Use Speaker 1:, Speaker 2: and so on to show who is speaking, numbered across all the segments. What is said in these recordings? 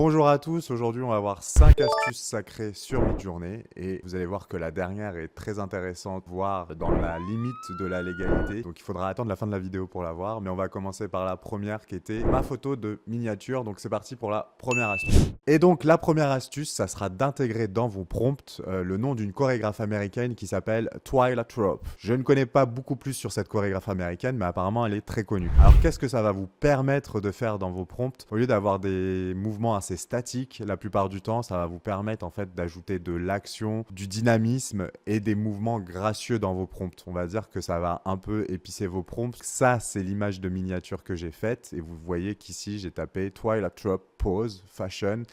Speaker 1: Bonjour à tous, aujourd'hui on va voir 5 astuces sacrées sur Midjourney et vous allez voir que la dernière est très intéressante, voire dans la limite de la légalité. Donc il faudra attendre la fin de la vidéo pour la voir, mais on va commencer par la première qui était ma photo de miniature. Donc c'est parti pour la première astuce. Et donc la première astuce, ça sera d'intégrer dans vos prompts le nom d'une chorégraphe américaine qui s'appelle Twyla Trope. Je ne connais pas beaucoup plus sur cette chorégraphe américaine, mais apparemment elle est très connue. Alors qu'est-ce que ça va vous permettre de faire dans vos prompts? Au lieu d'avoir des mouvements assez statiques, la plupart du temps, ça va vous permettre en fait d'ajouter de l'action, du dynamisme et des mouvements gracieux dans vos prompts. On va dire que ça va un peu épicer vos prompts. Ça, c'est l'image de miniature que j'ai faite et vous voyez qu'ici, j'ai tapé Twyla Trope pose fashion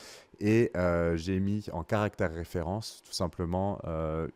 Speaker 1: et j'ai mis en caractère référence tout simplement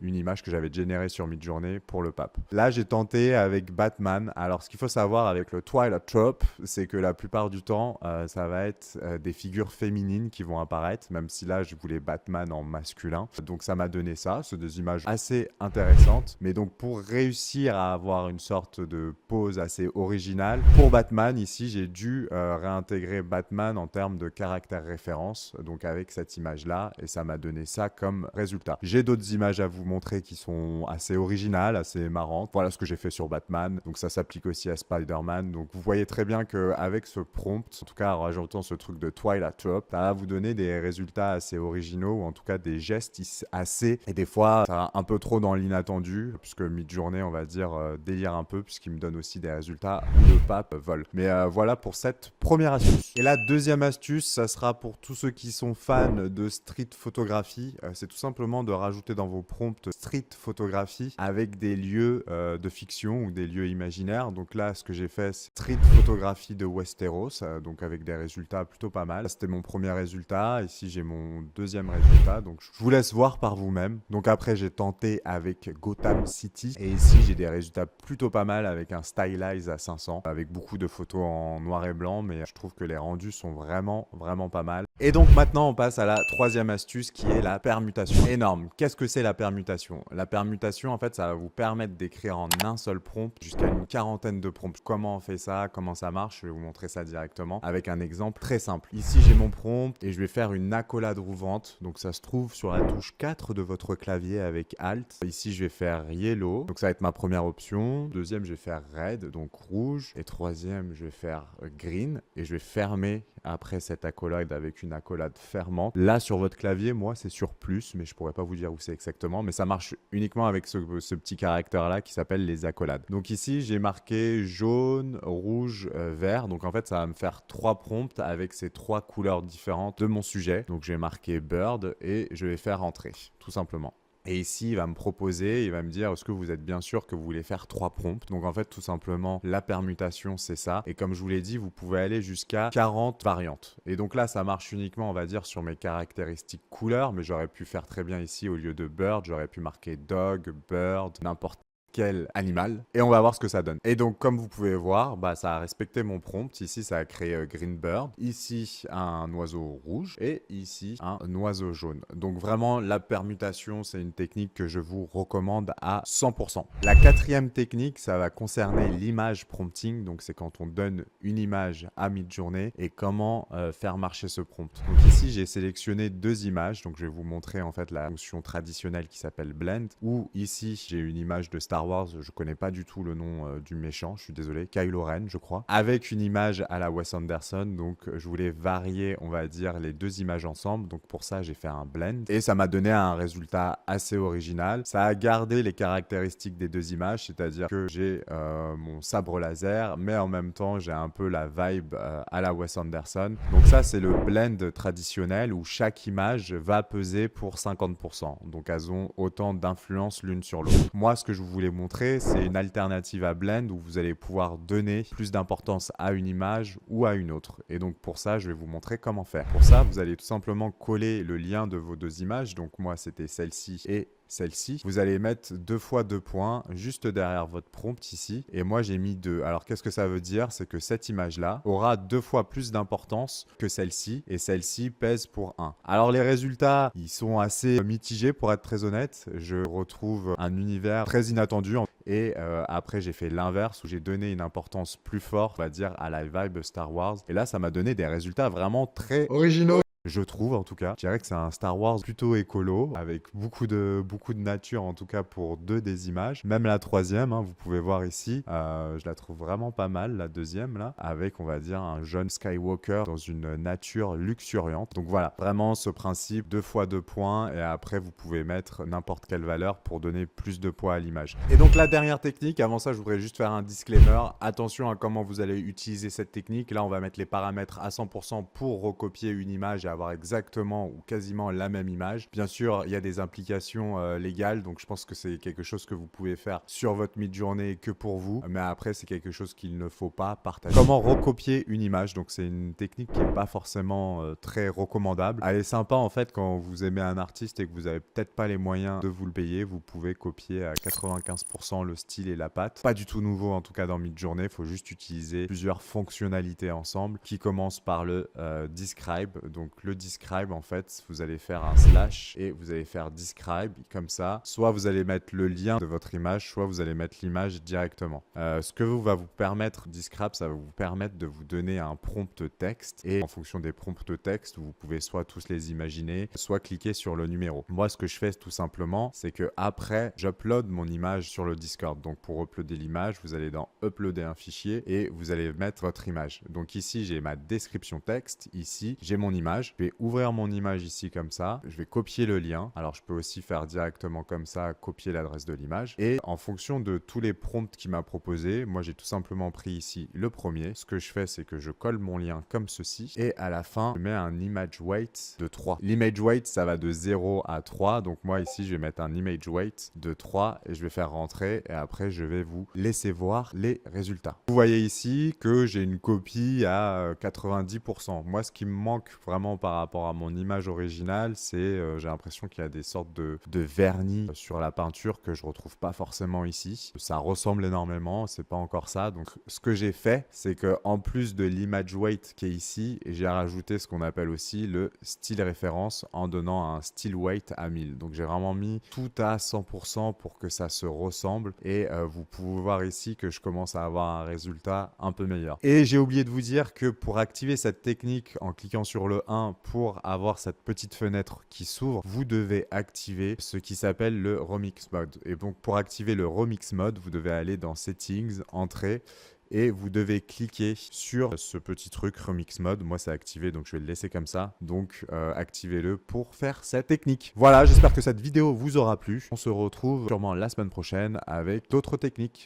Speaker 1: une image que j'avais générée sur Midjourney pour le pape. Là, j'ai tenté avec Batman. Alors, ce qu'il faut savoir avec le Twyla Trope, c'est que la plupart du temps, ça va être des figures féminines qui vont apparaître, même si là, je voulais Batman en masculin. Donc, ça m'a donné ça. C'est des images assez intéressantes. Mais donc, pour réussir à avoir une sorte de pose assez originale, pour Batman, ici, j'ai dû réintégrer Batman en termes de caractère référence. Donc, avec cette image-là, et ça m'a donné ça comme résultat. J'ai d'autres images à vous montrer qui sont assez originales, assez marrantes. Voilà ce que j'ai fait sur Batman. Donc, ça s'applique aussi à Spider-Man. Donc, vous voyez très bien qu'avec ce prompt, en tout cas en rajoutant ce truc de Twyla Trope, ça va vous donner des résultats assez originaux, ou en tout cas des gestes assez, et des fois, ça va un peu trop dans l'inattendu, puisque Midjourney, on va dire, délire un peu, puisqu'il me donne aussi des résultats où le pape vole. Mais voilà pour cette première astuce. Et la deuxième astuce, ça sera pour tous ceux qui sont fans de street photographie. C'est tout simplement de rajouter dans vos prompts street photographie avec des lieux de fiction ou des lieux imaginaires. Donc là, ce que j'ai fait, c'est street photographie de Westeros, donc avec des résultats plutôt pas mal. C'était mon premier résultat. Ici, j'ai mon deuxième résultat. Donc je vous laisse voir par vous-même. Donc après, j'ai tenté avec Gotham City. Et ici, j'ai des résultats plutôt pas mal avec un stylize à 500, avec beaucoup de photos en noir et blanc. Mais je trouve que les rendus sont vraiment pas mal. Et donc maintenant, on passe à la troisième astuce qui est la permutation. Énorme. Qu'est-ce que c'est la permutation? La permutation, en fait, ça va vous permettre d'écrire en un seul prompt jusqu'à une quarantaine de prompts. Comment on fait ça? Comment ça marche? Je vais vous montrer ça directement avec un exemple très simple. Ici, j'ai mon prompt et je vais faire une accolade rouvante. Donc, ça se trouve sur la touche 4 de votre clavier avec Alt. Ici, je vais faire Yellow. Donc, ça va être ma première option. Deuxième, je vais faire Red, donc rouge. Et troisième, je vais faire Green. Et je vais fermer après cette accolade avec une accolade fermante. Là, sur votre clavier, moi, c'est sur plus, mais je pourrais pas vous dire où c'est exactement. Mais ça marche uniquement avec ce petit caractère-là qui s'appelle les accolades. Donc ici, j'ai marqué jaune, rouge, vert. Donc en fait, ça va me faire 3 prompts avec ces 3 couleurs différentes de mon sujet. Donc je vais marquer bird et je vais faire entrer, tout simplement. Et ici, il va me proposer, il va me dire, est-ce que vous êtes bien sûr que vous voulez faire 3 prompts? Donc en fait, tout simplement, la permutation, c'est ça. Et comme je vous l'ai dit, vous pouvez aller jusqu'à 40 variantes. Et donc là, ça marche uniquement, on va dire, sur mes caractéristiques couleurs, mais j'aurais pu faire très bien ici, au lieu de bird, j'aurais pu marquer dog, bird, n'importe quel animal, et on va voir ce que ça donne. Et donc, comme vous pouvez voir, ça a respecté mon prompt. Ici, ça a créé Green Bird. Ici, un oiseau rouge. Et ici, un oiseau jaune. Donc, vraiment, la permutation, c'est une technique que je vous recommande à 100%. La quatrième technique, ça va concerner l'image prompting. Donc, c'est quand on donne une image à Midjourney et comment faire marcher ce prompt. Donc, ici, j'ai sélectionné 2 images. Donc, je vais vous montrer en fait la fonction traditionnelle qui s'appelle Blend. Ou ici, j'ai une image de Star Wars, je connais pas du tout le nom du méchant, je suis désolé, Kylo Ren je crois, avec une image à la Wes Anderson. Donc je voulais varier, on va dire, les 2 images ensemble. Donc pour ça, j'ai fait un blend et ça m'a donné un résultat assez original. Ça a gardé les caractéristiques des 2 images, c'est-à-dire que j'ai mon sabre laser, mais en même temps, j'ai un peu la vibe à la Wes Anderson. Donc ça, c'est le blend traditionnel où chaque image va peser pour 50%. Donc elles ont autant d'influence l'une sur l'autre. Moi, ce que je voulais montrer, c'est une alternative à Blend où vous allez pouvoir donner plus d'importance à une image ou à une autre. Et donc pour ça, je vais vous montrer comment faire. Pour ça, vous allez tout simplement coller le lien de vos 2 images. Donc moi, c'était celle-ci et celle-ci. Vous allez mettre 2 fois 2 points juste derrière votre prompt ici. Et moi, j'ai mis 2. Alors, qu'est-ce que ça veut dire? C'est que cette image-là aura 2 fois plus d'importance que celle-ci. Et celle-ci pèse pour 1. Alors, les résultats, ils sont assez mitigés pour être très honnête. Je retrouve un univers très inattendu. Et après, j'ai fait l'inverse où j'ai donné une importance plus forte, on va dire, à la vibe Star Wars. Et là, ça m'a donné des résultats vraiment très originaux. Je trouve en tout cas. Je dirais que c'est un Star Wars plutôt écolo, avec beaucoup de nature en tout cas pour deux des images. Même la troisième, hein, vous pouvez voir ici, je la trouve vraiment pas mal, la deuxième là, avec on va dire un jeune Skywalker dans une nature luxuriante. Donc voilà, vraiment ce principe 2 fois 2 points et après vous pouvez mettre n'importe quelle valeur pour donner plus de poids à l'image. Et donc la dernière technique, avant ça je voudrais juste faire un disclaimer, attention à comment vous allez utiliser cette technique. Là on va mettre les paramètres à 100% pour recopier une image et avoir exactement ou quasiment la même image. Bien sûr il y a des implications légales, donc je pense que c'est quelque chose que vous pouvez faire sur votre Midjourney que pour vous, mais après c'est quelque chose qu'il ne faut pas partager. Comment recopier une image? Donc c'est une technique qui n'est pas forcément très recommandable. Elle est sympa en fait quand vous aimez un artiste et que vous avez peut-être pas les moyens de vous le payer, vous pouvez copier à 95% le style et la patte. Pas du tout nouveau en tout cas dans Midjourney, il faut juste utiliser plusieurs fonctionnalités ensemble qui commencent par le describe. Donc le describe en fait, vous allez faire un slash et vous allez faire describe comme ça. Soit vous allez mettre le lien de votre image, soit vous allez mettre l'image directement. Ce que va vous permettre describe, ça va vous permettre de vous donner un prompt texte et en fonction des prompts texte, vous pouvez soit tous les imaginer, soit cliquer sur le numéro. Moi, ce que je fais tout simplement, c'est que après, j'upload mon image sur le Discord. Donc pour uploader l'image, vous allez dans uploader un fichier et vous allez mettre votre image. Donc ici, j'ai ma description texte. Ici, j'ai mon image. Je vais ouvrir mon image ici comme ça. Je vais copier le lien. Alors je peux aussi faire directement comme ça, copier l'adresse de l'image. Et en fonction de tous les prompts qu'il m'a proposé, moi j'ai tout simplement pris ici le premier. Ce que je fais, c'est que je colle mon lien comme ceci. Et à la fin, je mets un image weight de 3. L'image weight, ça va de 0 à 3. Donc moi ici, je vais mettre un image weight de 3 et je vais faire rentrer. Et après, je vais vous laisser voir les résultats. Vous voyez ici que j'ai une copie à 90%. Moi, ce qui me manque vraiment par rapport à mon image originale, c'est j'ai l'impression qu'il y a des sortes de vernis sur la peinture que je retrouve pas forcément ici. Ça ressemble énormément, c'est pas encore ça. Donc ce que j'ai fait, c'est que en plus de l'image weight qui est ici, j'ai rajouté ce qu'on appelle aussi le style référence en donnant un style weight à 1000. Donc j'ai vraiment mis tout à 100% pour que ça se ressemble et vous pouvez voir ici que je commence à avoir un résultat un peu meilleur. Et j'ai oublié de vous dire que pour activer cette technique en cliquant sur le 1 pour avoir cette petite fenêtre qui s'ouvre, vous devez activer ce qui s'appelle le remix mode. Et donc pour activer le remix mode, vous devez aller dans settings, entrée, et vous devez cliquer sur ce petit truc remix mode. Moi c'est activé donc je vais le laisser comme ça. Donc activez-le pour faire cette technique. Voilà, j'espère que cette vidéo vous aura plu. On se retrouve sûrement la semaine prochaine avec d'autres techniques.